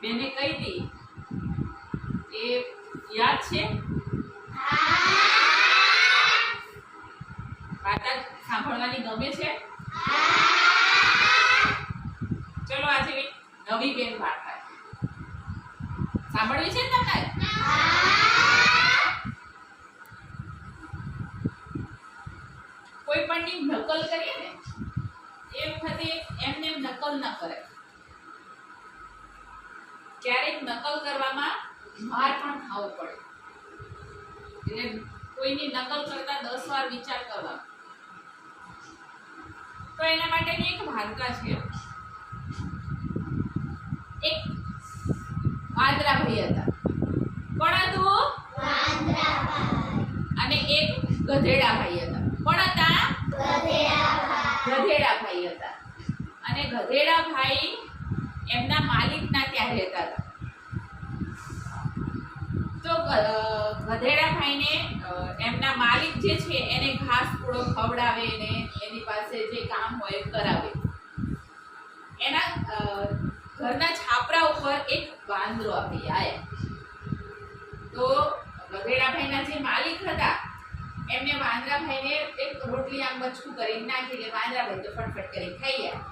બેને કઈ હતી એ યાદ છે? વાર્તા સાંભળવાની ગમે છે? ચલો આજે નવી બેન વાર્તા સાંભળવી છે ને તમને? કોઈ પણની નકલ કરીએ ને એ વખતે એમને નકલ ન કરે. ક્યારેક નકલ કરવામાં માર પણ ખાવો પડે. એટલે કોઈની નકલ કરતા 10 વાર વિચાર કરવા. તો એના માટેની એક વાર્તા છે. એક વાંદરાભાઈ હતા. કોણ હતું? વાંદરાભાઈ. અને એક ગધેડાભાઈ હતા. કોણ હતા? ગધેડાભાઈ હતા. અને ગધેડાભાઈ એમના માલિકના ત્યાં રહેતા હતા. તો ગધેડાભાઈને એમના માલિક જે છે એને ઘાસ પૂળો ખવડાવે ને એની પાસે જે કામ હોય કરાવે. એના ઘરના છાપરા ઉપર એક વાંદરો આવી આવ્યા. તો ગધેડાભાઈના જે માલિક હતા એમને વાંદરાભાઈને એક રોટલી આમ બચકું કરી નાખી. એટલે વાંદરાભાઈ તો ફટફટ કરી ખાઈ ગયા.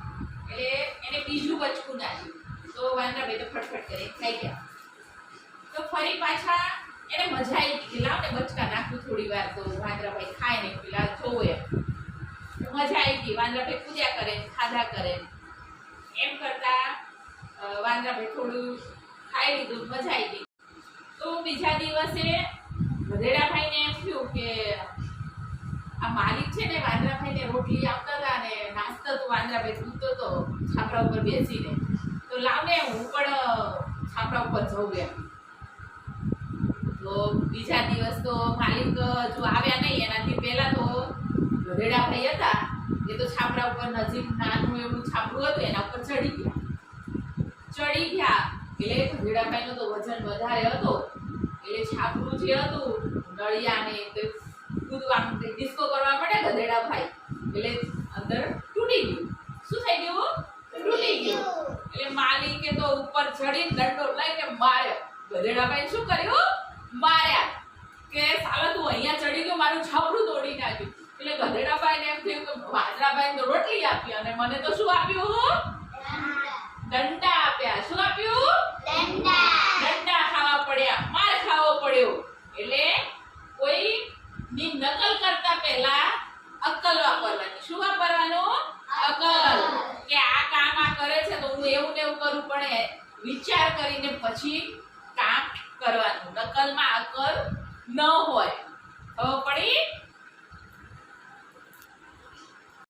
એટલે એને બીજું બચકું નાખ્યું તો વાંદરાભાઈ તો ફટફટ કરી ખાઈ ગયા. તો ફરી પાછા એને મજા આવી કે લાવ ને બચકા નાખું થોડી વાર તો વાંદરાભાઈ ખાય ને પેલા જોવે. મજા આવી ગઈ. વાંદરાભાઈ પૂજા કરે ખાધા કરે. એમ કરતા વાંદરાભાઈ થોડું ખાઈ લીધું, મજા આવી ગઈ. તો બીજા દિવસે ગધેડાભાઈને એમ થયું કે આ માલિક છે ને વાંદરાભાઈને રોટલી આપતા હતા ને નાસ્તો તો વાંદરાભાઈ સૂતો તો છાપરા ઉપર બેસીને, તો લાવ ને હું પણ છાપરા ઉપર જઉં એમ. તો બીજા દિવસ તો માલિક જો આવ્યા નહીં એનાથી પહેલા તો ગધેડાભાઈ હતા એ તો છાપરા ઉપર નજીક નાનું એવું છાપરું હતું એના ઉપર ચડી ગયા. એટલે ગધેડાભાઈનો તો વજન વધારે હતો એટલે છાપરું જે હતું નળિયાને કૂદવાનું ડિસ્કો કરવા પડે ગધેડાભાઈ એટલે અંદર તૂટી ગયું. શું થઈ ગયું? તૂટી ગયું. એટલે માલિકે તો ઉપર ચડીને દંડો લઈને માર્યો. ગધેડાભાઈ શું કર્યું? માર્યા કે સાલા તું અહીંયા ચડી ગયો, મારું છાપરું તોડી નાખ્યું. એટલે ગધેડાભાઈને એમ થયું કે વાંદરાભાઈને તો રોટલી આપી અને મને તો શું આપ્યું? દંડા આપ્યા. શું આપ્યું? દંડા ખાવા પડ્યા, માર ખાવો પડ્યો. એટલે કોઈ ની નકલ કરતા પહેલા અક્કલ વાપરવાની. શું વાપરવાનું? અક્કલ. કે આ કામ આ કરે છે તો હું એવું ને એવું કરું, પણ વિચાર કરીને પછી કામ કરવાનું. નકલમાં અક્કલ ન હોય. હવે પડી